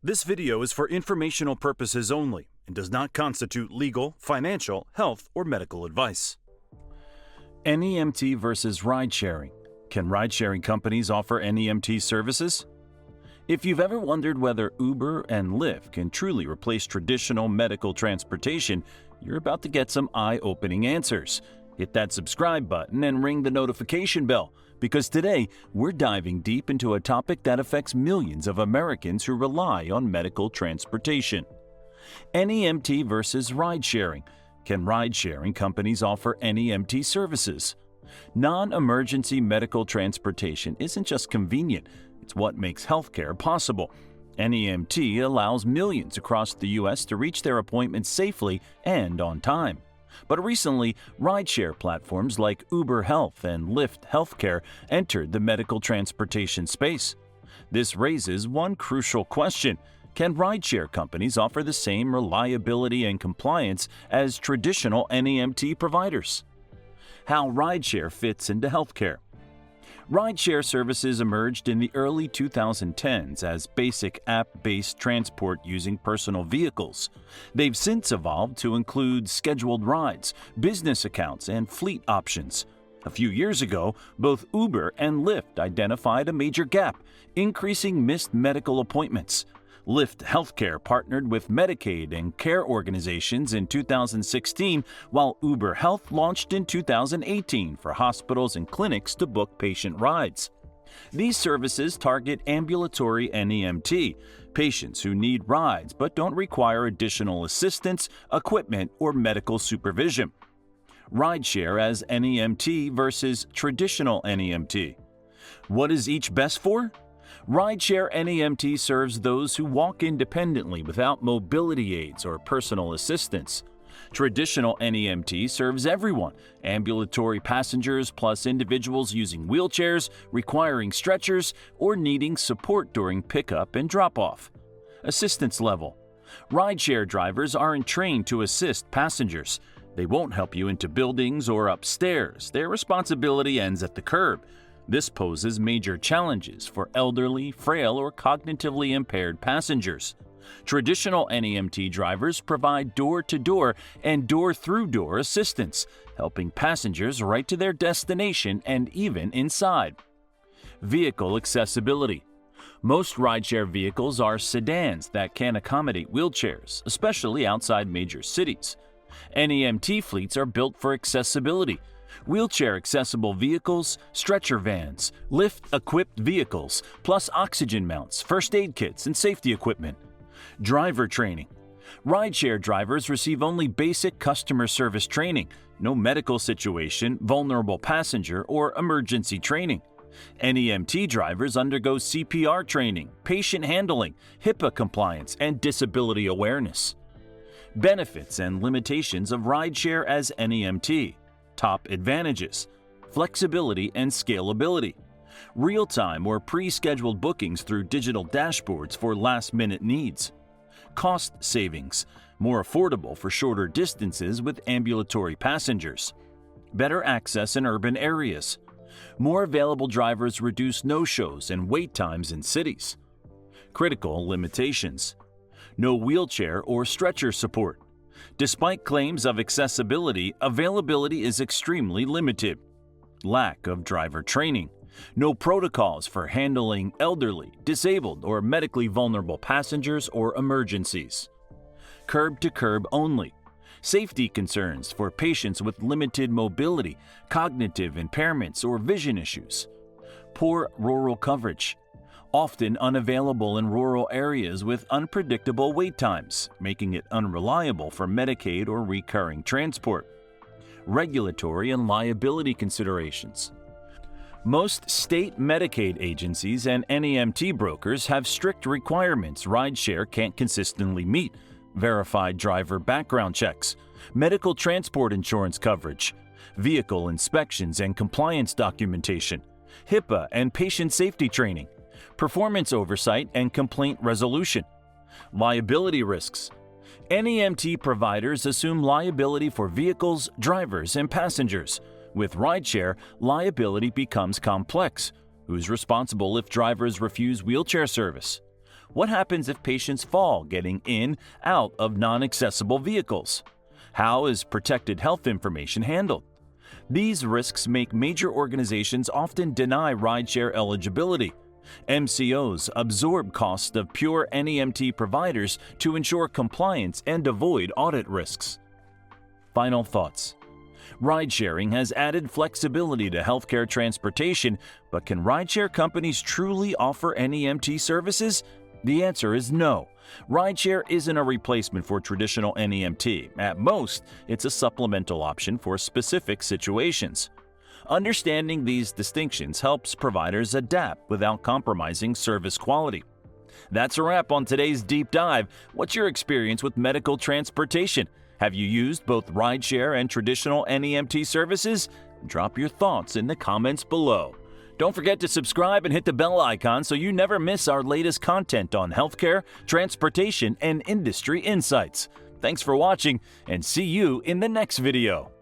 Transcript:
This video is for informational purposes only and does not constitute legal, financial, health, or medical advice. NEMT versus ride-sharing. Can ride-sharing companies offer NEMT services? If you've ever wondered whether Uber and Lyft can truly replace traditional medical transportation, you're about to get some eye-opening answers. Hit that subscribe button and ring the notification bell, because today we're diving deep into a topic that affects millions of Americans who rely on medical transportation. NEMT versus ride-sharing. Can ride-sharing companies offer NEMT services? Non-emergency medical transportation isn't just convenient, it's what makes healthcare possible. NEMT allows millions across the U.S. to reach their appointments safely and on time. But recently, rideshare platforms like Uber Health and Lyft Healthcare entered the medical transportation space. This raises one crucial question. Can rideshare companies offer the same reliability and compliance as traditional NEMT providers? How rideshare fits into healthcare. Rideshare services emerged in the early 2010s as basic app-based transport using personal vehicles. They've since evolved to include scheduled rides, business accounts, and fleet options. A few years ago, both Uber and Lyft identified a major gap, increasing missed medical appointments. Lyft Healthcare partnered with Medicaid and care organizations in 2016, while Uber Health launched in 2018 for hospitals and clinics to book patient rides. These services target ambulatory NEMT, patients who need rides but don't require additional assistance, equipment, or medical supervision. Rideshare as NEMT versus traditional NEMT. What is each best for? Rideshare NEMT serves those who walk independently without mobility aids or personal assistance. Traditional NEMT serves everyone, ambulatory passengers plus individuals using wheelchairs, requiring stretchers, or needing support during pickup and drop-off. Assistance level. Rideshare drivers aren't trained to assist passengers. They won't help you into buildings or upstairs. Their responsibility ends at the curb. This poses major challenges for elderly, frail, or cognitively impaired passengers. Traditional NEMT drivers provide door-to-door and door-through-door assistance, helping passengers right to their destination and even inside. Vehicle accessibility. Most rideshare vehicles are sedans that can accommodate wheelchairs, especially outside major cities. NEMT fleets are built for accessibility. Wheelchair-accessible vehicles, stretcher vans, lift-equipped vehicles, plus oxygen mounts, first aid kits, and safety equipment. Driver training. Rideshare drivers receive only basic customer service training, no medical situation, vulnerable passenger, or emergency training. NEMT drivers undergo CPR training, patient handling, HIPAA compliance, and disability awareness. Benefits and limitations of rideshare as NEMT. Top advantages: flexibility and scalability, real-time or pre-scheduled bookings through digital dashboards for last-minute needs, cost savings, more affordable for shorter distances with ambulatory passengers, better access in urban areas, more available drivers reduce no-shows and wait times in cities. Critical limitations: no wheelchair or stretcher support. Despite claims of accessibility, availability is extremely limited. Lack of driver training. No protocols for handling elderly, disabled, or medically vulnerable passengers or emergencies. Curb-to-curb only. Safety concerns for patients with limited mobility, cognitive impairments, or vision issues. Poor rural coverage. Often unavailable in rural areas with unpredictable wait times, making it unreliable for Medicaid or recurring transport. Regulatory and liability considerations. Most state Medicaid agencies and NEMT brokers have strict requirements rideshare can't consistently meet: verified driver background checks, medical transport insurance coverage, vehicle inspections and compliance documentation, HIPAA and patient safety training, performance oversight and complaint resolution. Liability risks. NEMT providers assume liability for vehicles, drivers, and passengers. With rideshare, liability becomes complex. Who's responsible if drivers refuse wheelchair service? What happens if patients fall getting in, out of non-accessible vehicles? How is protected health information handled? These risks make major organizations often deny rideshare eligibility. MCOs absorb costs of pure NEMT providers to ensure compliance and avoid audit risks. Final thoughts. Ridesharing has added flexibility to healthcare transportation, but can rideshare companies truly offer NEMT services? The answer is no. Rideshare isn't a replacement for traditional NEMT. At most, it's a supplemental option for specific situations. Understanding these distinctions helps providers adapt without compromising service quality. That's a wrap on today's deep dive. What's your experience with medical transportation? Have you used both rideshare and traditional NEMT services? Drop your thoughts in the comments below. Don't forget to subscribe and hit the bell icon so you never miss our latest content on healthcare, transportation, and industry insights. Thanks for watching, and see you in the next video.